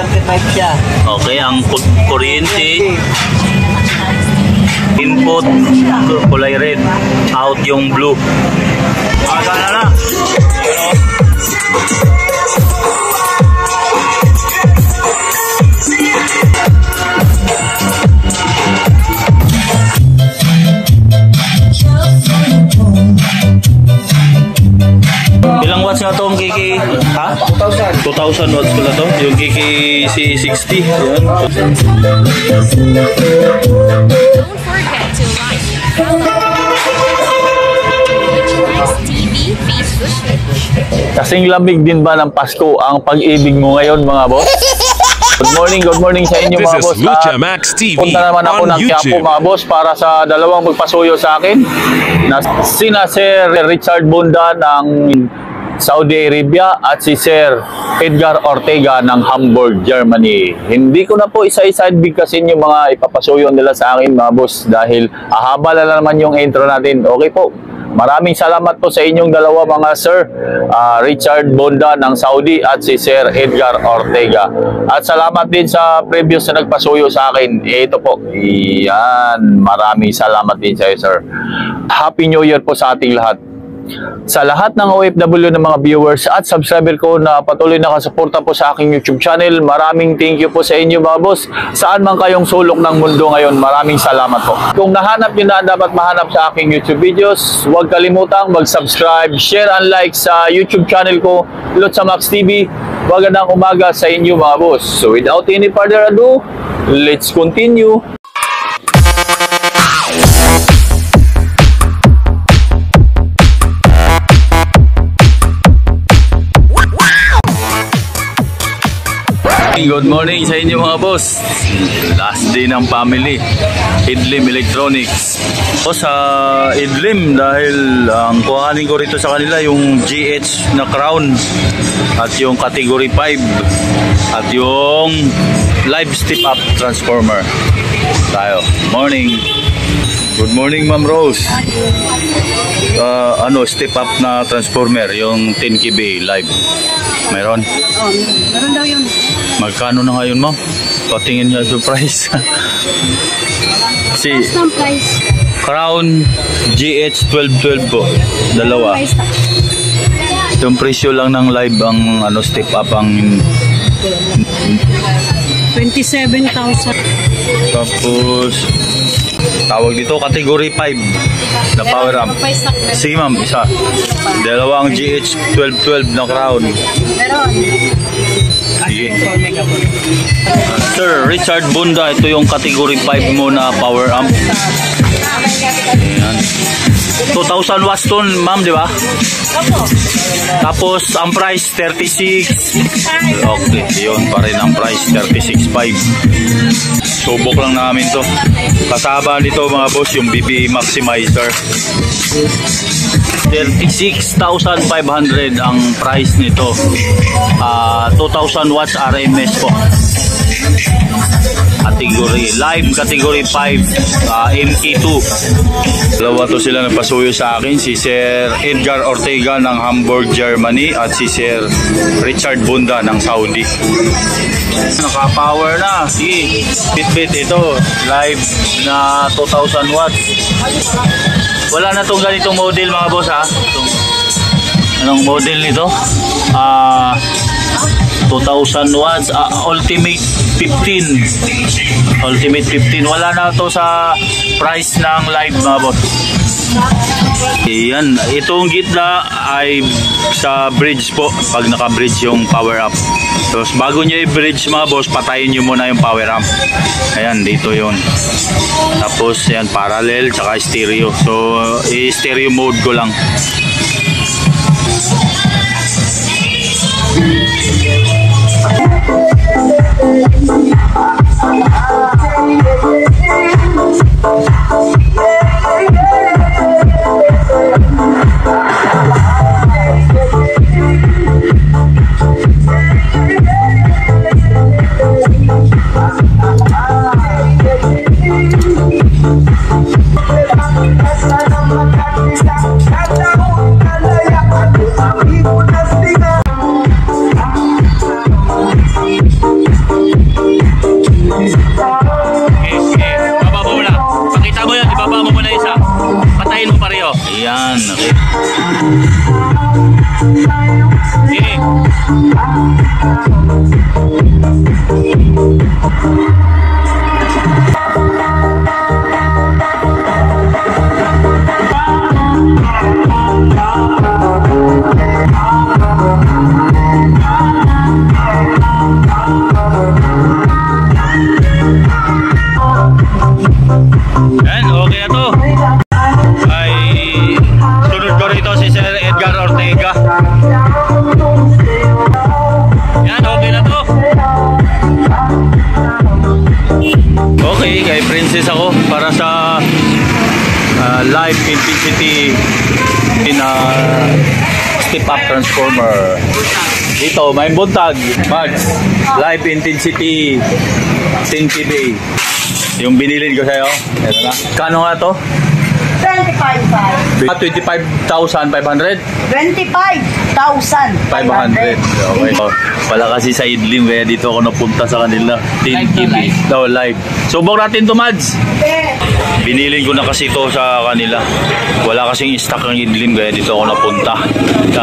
125 siya. Okay, ang kuryente. Input, kulay red. Out yung blue. Magana na. Ilang watts nga itong Kiki? Ha? 2,000. 2,000 watts ko na to. Yung Kiki C60. Yan. Don't forget to like TV, Facebook. Kasing lamig din ba ng Pasko ang pag-ibig mo ngayon mga boss? Good morning sa inyo mga boss. Lucha Max TV punta naman ako ng Quiapo mga boss para sa dalawang magpasuyo sa akin na sina Sir Richard Bunda ng Saudi Arabia at si Sir Edgar Ortega ng Hamburg, Germany. Hindi ko na po isa-isa bigkasin yung mga ipapasuyo nila sa akin mga boss dahil ahaba na naman yung intro natin. Okay po. Maraming salamat po sa inyong dalawa mga sir, Richard Bonda ng Saudi at si Sir Edgar Ortega. At salamat din sa previous na nagpasuyo sa akin. Ito po, yan, maraming salamat din sa iyo sir. Happy New Year po sa ating lahat. Sa lahat ng OFW ng mga viewers at subscriber ko na patuloy nakasuporta po sa aking YouTube channel, maraming thank you po sa inyo mga boss. Saan man kayong sulok ng mundo ngayon, maraming salamat po. Kung nahanap nyo na dapat mahanap sa aking YouTube videos, huwag kalimutang mag-subscribe, share and like sa YouTube channel ko, Lucha Max TV. Magandang umaga sa inyo mga boss. So without any further ado, let's continue. Good morning sa inyo mga boss. Last day ng family, Idlim Electronics. O sa Idlim dahil ang kuhanin ko rito sa kanila yung GH na crown at yung category 5 at yung live step up transformer. Tayo. Morning. Good morning Ma'am Rose. Step up na transformer yung 10 kV live. Mayroon? Meron daw yun. Magkano na ngayon mo? Patingin niya yung price. Si Price. Crown GH 1212 po. Dalawa. Yung presyo lang ng live ang step up ang 27,000. tapos tawag dito category 5 na power amp. Sige ma'am, isa. Dalawang GH 1212 na Crown. Meron. Sige. Sir Richard Bunda, ito yung category 5 mo na power amp. Ayan. 2,000 watts to ma'am, di ba? Tapos ang price 36. Okay, yun pa rin ang price 36.5. Subok lang namin to. Kasama nito mga boss yung BB Maximizer. 36,500 ang price nito. 2,000 watts RMS po. Category live, category 5, MK2. Dalawa to sila nagpasuyo sa akin, si Sir Edgar Ortega ng Hamburg, Germany at si Sir Richard Bunda ng Saudi. Naka-power na. Sige, Fitbit ito, live na 2,000 watts. Wala na tong ganitong model mga boss ha. Anong model nito? 2,000 watts, Ultimate 15. Ultimate 15. Wala na to sa price ng live mga boss. Ayan, itong gitna ay sa bridge po pag naka-bridge yung power up. Tapos bago nyo i-bridge mga boss, patayin nyo muna yung power amp. Ayan, dito yun. Tapos yan, parallel tsaka stereo. So, i-stereo mode ko lang. Yan, okay na to. Ay, sunod ko rito si Sir Edgar Ortega. Yan, okay na to. Okay, kay Princess ako para sa live intensity in step up transformer. Dito, may buntag, Mads. Live intensity 10 kb. Yung binilin ko sa'yo. Ito na. Kano nga to? 25,500. 25,500? 25,500. 500. Okay. Wala kasi sa Idlim, kaya dito ako napunta sa kanila. 10 kb. No, live. Subok natin to, Mads. Binilin ko na kasi ito sa kanila. Wala kasing stock ng Idlim, kaya dito ako napunta.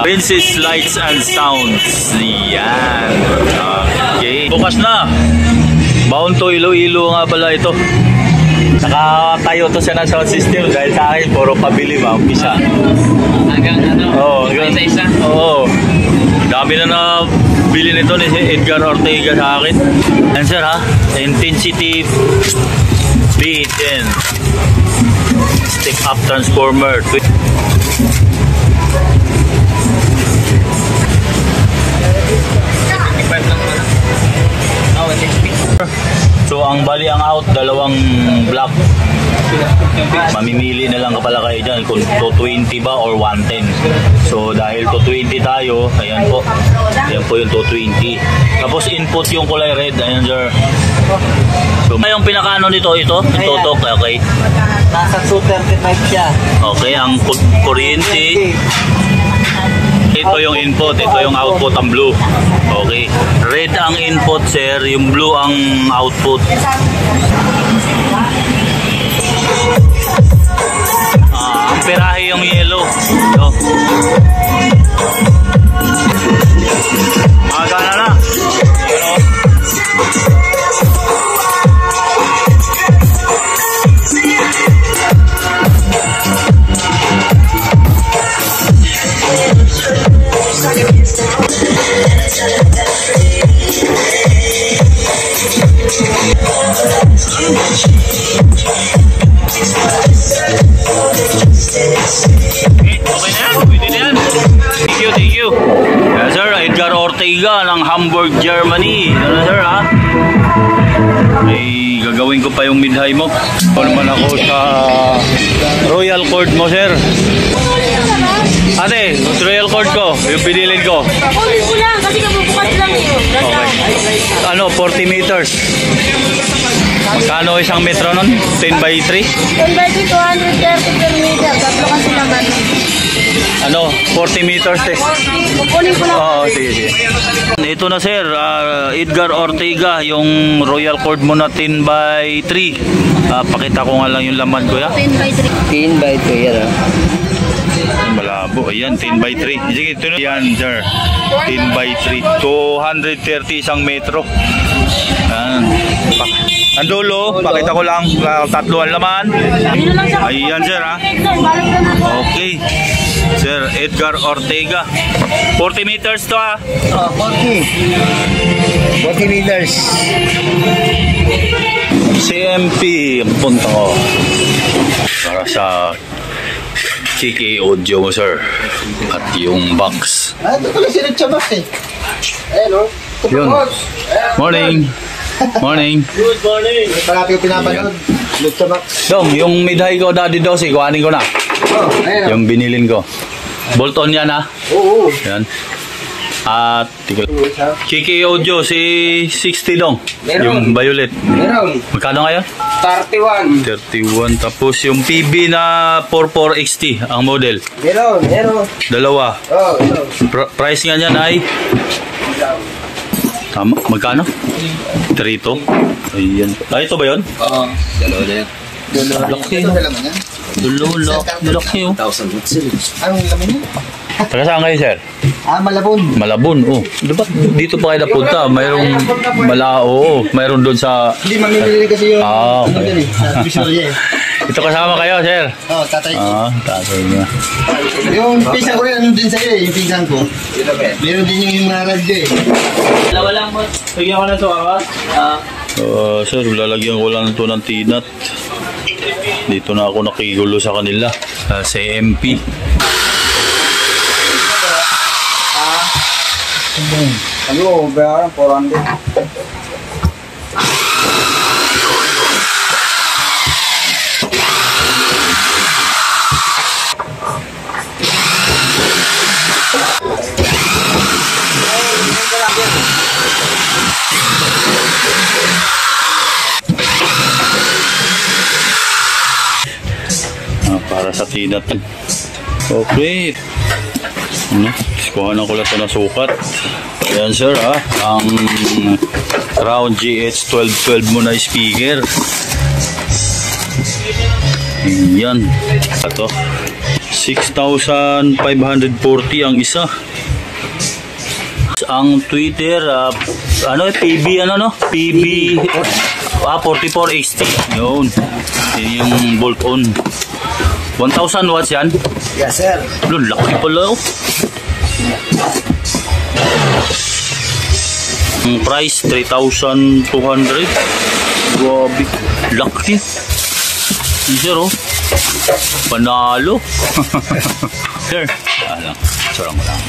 Princess Lights and Sounds. Yan. Okay. Bukas na. Bound to Iloilo nga pala ito. Nakatayo to siya ng sound system dahil sa akin puro pabili ba umpisa. Hanggang ano? Oo, isa-isa. Oo. Dami na nabili nito ni Edgar Ortega sa akin. Yan sir ha, intensity B10 step up transformer. So ang bali ang out, dalawang block. Mamimili na lang pala kayo dyan kung 220 ba or 110. So dahil 220 tayo, ayan po. Ayan po yung 220. Tapos input yung kulay red, ayan sir. So yung pinakaano nito, ito tutok, okay. Nasa 235 siya. Okay, ang kuryente. Ito yung input, ito yung output, ang blue. Okay. Red ang input, sir. Yung blue ang output. Ang pirahe yung yellow. Ito. Magana na. Okay na yan, pwede na yan. Thank you. Yes sir, Edgar Ortega ng Hamburg, Germany. Ano sir ha? Ay, gagawin ko pa yung mid-high mo. Ito naman ako sa Royal Court mo sir. Ate, Royal Court ko, yung pinilin ko. Kunin ko lang kasi kabubukas lang yun. Okay. Ano, 40 meters. Magkano isang metro nun? 10 by 3? 10 by 3, 230 per meter. Tatlo kasi naman. Ano, 40 meters eh. Kukunin ko lang. Oo, sige. Ito na sir, Edgar Ortega, yung Royal Court mo na 10 by 3. Pakita ko nga lang yung laman ko ya. 10 by 3. 10 by 3 yan. Malabo, ayan, 10 by 3. Sige, ito na yan sir, 10 by 3. 230 isang metro. Ang dulo, pakita ko lang, tatlo ang laman. Ayan sir ha. Okay. Sir Edgar Ortega. 40 meters to ha. 40 meters. CMP ang punta ko. Para sa Chiki audio mo sir. At yung box. Ito pala si Richard Box eh. Hello. Yun. Morning. Morning. Good morning. Parati ko pinapanood. Richard Box. Dong, yung mid-high ko daddy dosi, kuhanin ko na. Oh, ayun. Yung binilin ko. Bolt-on yan ha. Oo. Yan. At Chiki audio si 60 dong. Meron. Yung violet. Meron. Magkano ngayon? 31. 31. Tapos yung PB na 44XT ang model. Meron. Dalawa. Oh, ito. Price nga niyan ay tama, magkano? 3 Ayan. Ito ba yun? Oo. Dalawa na yan. Laki. Laki oh. 1,000 watts. Anong laman yun? Taga saan kayo, sir? Malabon. Malabon, oh. Diba dito pa kayo napunta? Mayroong mayroon doon sa... Hindi, mamimili kasi yung... Okay. Sa Visoria eh. Ito kasama kayo, sir? Tatay. Tatay niya. Yung pinsan ko rin, ano din sa'yo eh, yung pinsan ko. Meron din yung mga radyo eh. Dalawa lang mo. Bigyan ko na ito, Sir, lalagyan ko lang ito ng tinat. Dito na ako nakigulo sa kanila. Sa MP. Ano, bayaran, 400. Para sa tinat. Okay. Kuhanan ko lang ito na sukat. Ayan, sir, ang Crown GH 1212 mo na speaker. Ayan. Ito. 6,540 ang isa. Ang Twitter, PB, PB 44XT. Yun. Yun yung bolt on. 1,000 watts yan? Yes, sir. Laki pala, oh. Ang price, 3,200. Grabe. Laki. Sir, oh. Panalo. Sir. Sarang lang.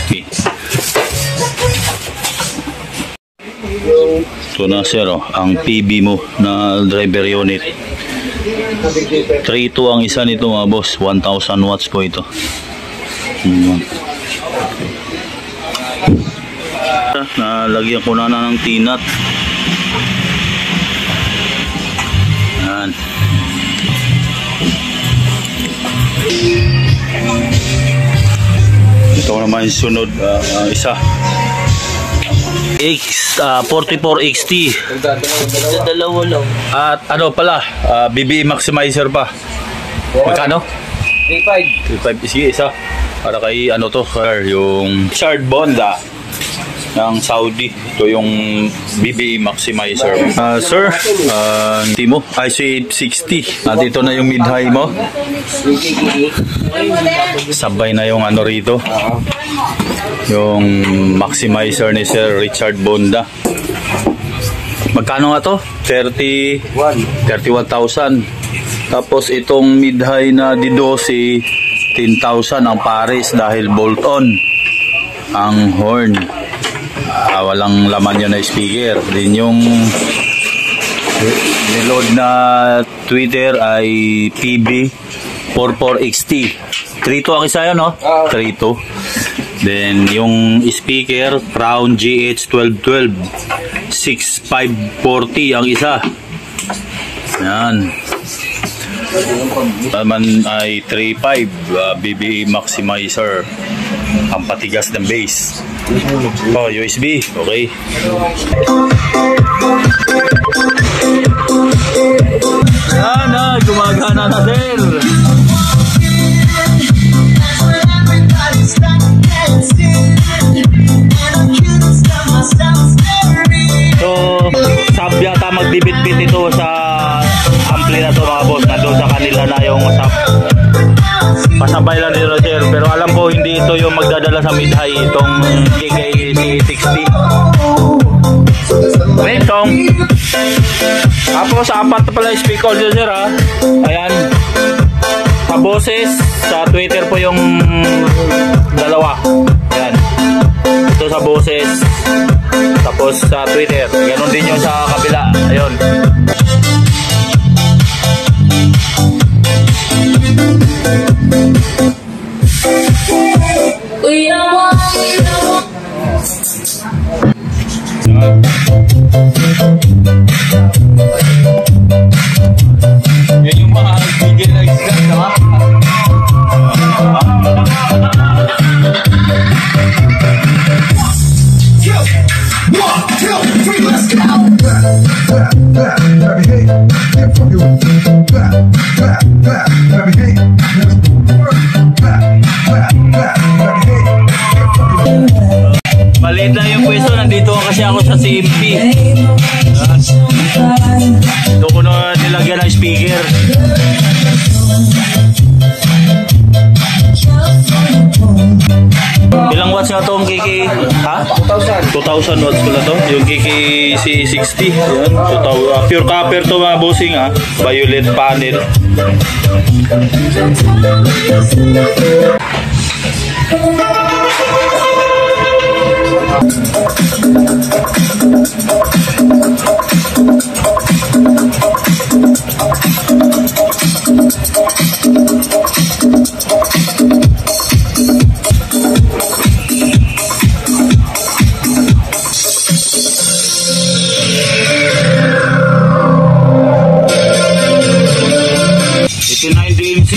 Okay. Ito na, sir, oh. Ang PB mo na driver unit. 3.2 ang isa nito, mga boss. 1,000 watts po ito. Nalagyan ko na ng tinat. Yan. Ito naman yung sunod, isa. 44XT. Dalawa lang. At BB maximizer pa. Magkano? 3.5. Sige, isa. Para kay yung Richard Bonda ng Saudi. Ito yung BB maximizer. Sir, Timo, IC860. Dito na yung mid-high mo. Sabay na yung rito. Yung maximizer ni Sir Richard Bonda. Magkano nga to? 31,000. Tapos itong mid-high na D12, 10,000 ang pares dahil bolt-on ang horn. Walang laman yun na speaker. Din yung niload na Twitter ay PB 44XT. 3.2 ang isa yun, no? 3.2. Then yung speaker Crown GH 1212, 6,540 ang isa. Yan. Naman ay 3.5 BB maximizer. Ang patigas ng base. USB. Okay. Yan, gumagana na din. So, sab yata magbibit-bit ito sa ampli na to, mga boss. Nandun sa kanila na yung sab. Pasabay lang nito, sir. Pero alam ko hindi ito yung magdadala sa mid-high, itong KK60. Wait, song. Tapos, 4 na pala yung speaker dyan, sir, ha. Ayan. Sa boses, sa Twitter po yung dalawa. Ayan. Ito sa boses. Tapos sa Twitter. Ganon din yung sa kabila. Ayun. Yan yung mga bigyan na isla, diba? 1, 2, 3, let's go! Let me hate, get from you. Let me hate, Maliit lang yung pwesto, nandito kasi ako sa CMP. Doon ko na nilagyan ng speaker. Ilang watts nga itong KK? Ha? 2,000 watts pala to. Yung KK C60. Yan. Pure copper to mga bossing ha. Violet panel. Ito na yung DMC.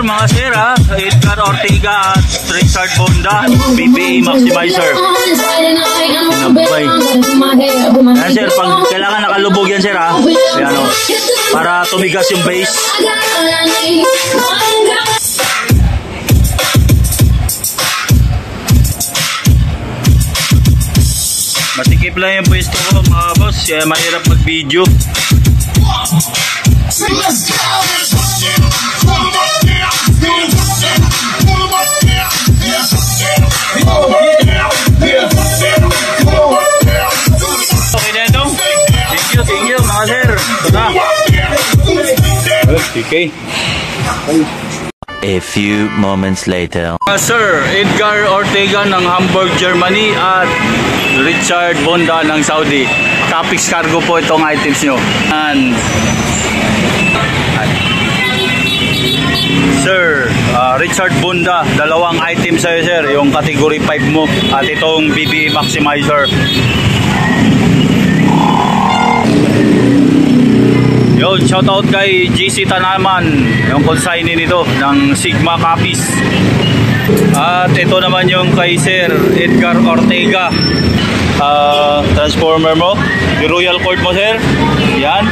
Mga sir ha, Edgar Ortega at Richard Bonda, BBA Maximizer. Pinabay. Yan sir, pag kailangan nakalubog yan sir ha, yan o, para tumigas yung bass. Matikip lang yung pwesto ko mga boss, kaya mahirap mag-video. Okay na ito. Thank you mga sir. Okay. A few moments later. Sir, Edgar Ortega ng Hamburg, Germany at Richard Bonda ng Saudi. Capex Cargo po itong items nyo. And Sir, Richard Bonda, dalawang items sa'yo sir, yung category 5 mo at itong BBA Maximizer. Yo, shoutout kay GC Tanaman, yung consignee nito ng Sigma Copies. At ito naman yung kay Sir Edgar Ortega, transformer mo, yung royal cord mo sir, yan,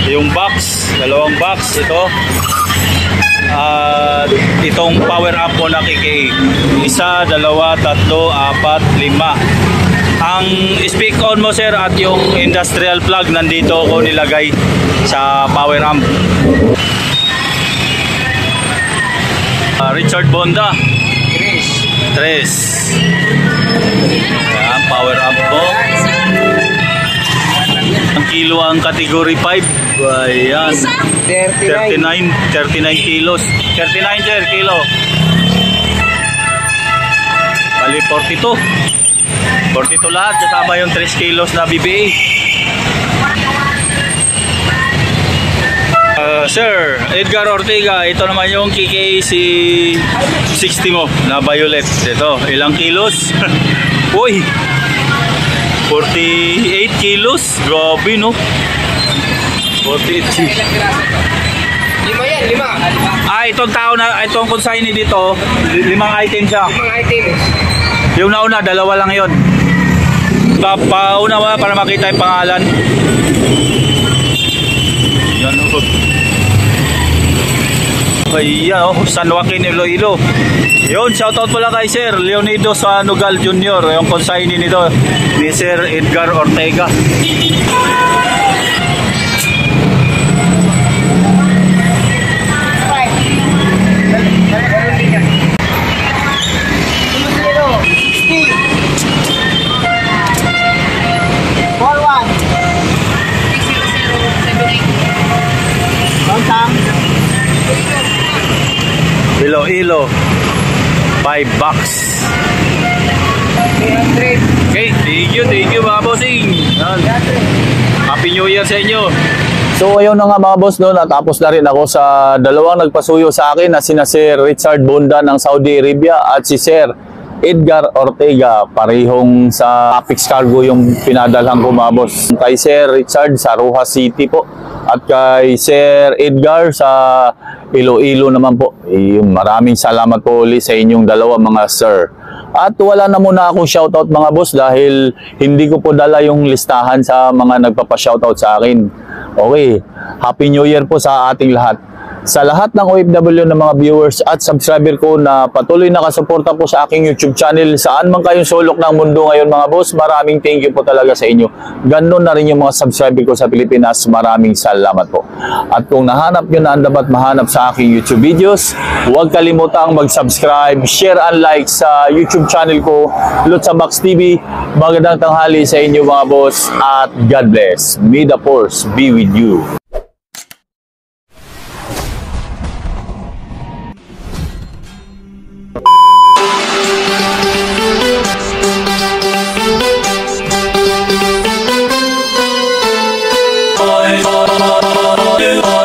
yung box, dalawang box, ito. At itong power amp mo na KK, 1, 2, 3, 4, 5. Ang speak on mo sir at yung industrial plug nandito ko nilagay sa power amp. Richard Bonda. Tres. Ayan, power up po. Ang kilo ang category 5. Ayan. 39 kilos. 39 sir, kilo. Bali 42. 42 lahat. Kasama yung 3 kilos na BBA. Sir, Edgar Ortega, ito naman yung KKC 60 mo na violet. Ito, ilang kilos? Uy! 48 kilos. Grabe, no? 48 kilos. Lima yan, lima. Itong tao na, itong consignee dito, 5 item siya. 5 items. Yung nauna, 2 lang yun. Pauna ba para makita yung pangalan? Yan, ayan, San Joaquin, Iloilo. Yun, shoutout pala kay Sir Leonido Sanugal Jr. Yung consignee nito ni Sir Edgar Ortega. Iloilo 5 bucks. Okay, thank you mga bossing. Happy New Year sa inyo. So ayun na nga mga boss, no, natapos na rin ako sa dalawang nagpasuyo sa akin na sina Sir Richard Bondan ng Saudi Arabia at si Sir Edgar Ortega, parehong sa Apex Cargo yung pinadalhan ko mga boss. Kay Sir Richard sa Rojas City po at kay Sir Edgar sa Iloilo naman po. Maraming salamat po ulit sa inyong dalawa mga sir. At wala na muna akong shoutout mga boss dahil hindi ko po dala yung listahan sa mga nagpapa-shoutout sa akin. Okay, Happy New Year po sa ating lahat. Sa lahat ng OFW ng mga viewers at subscriber ko na patuloy nakasuporta po sa aking YouTube channel, saan man kayong sulok ng mundo ngayon mga boss, maraming thank you po talaga sa inyo. Ganon na rin yung mga subscriber ko sa Pilipinas, maraming salamat po. At kung nahanap nyo na ang dapat mahanap sa aking YouTube videos, huwag kalimutang mag-subscribe, share and like sa YouTube channel ko, Lutsa Max TV. Magandang tanghali sa inyo mga boss at God bless. May the force be with you. Oh,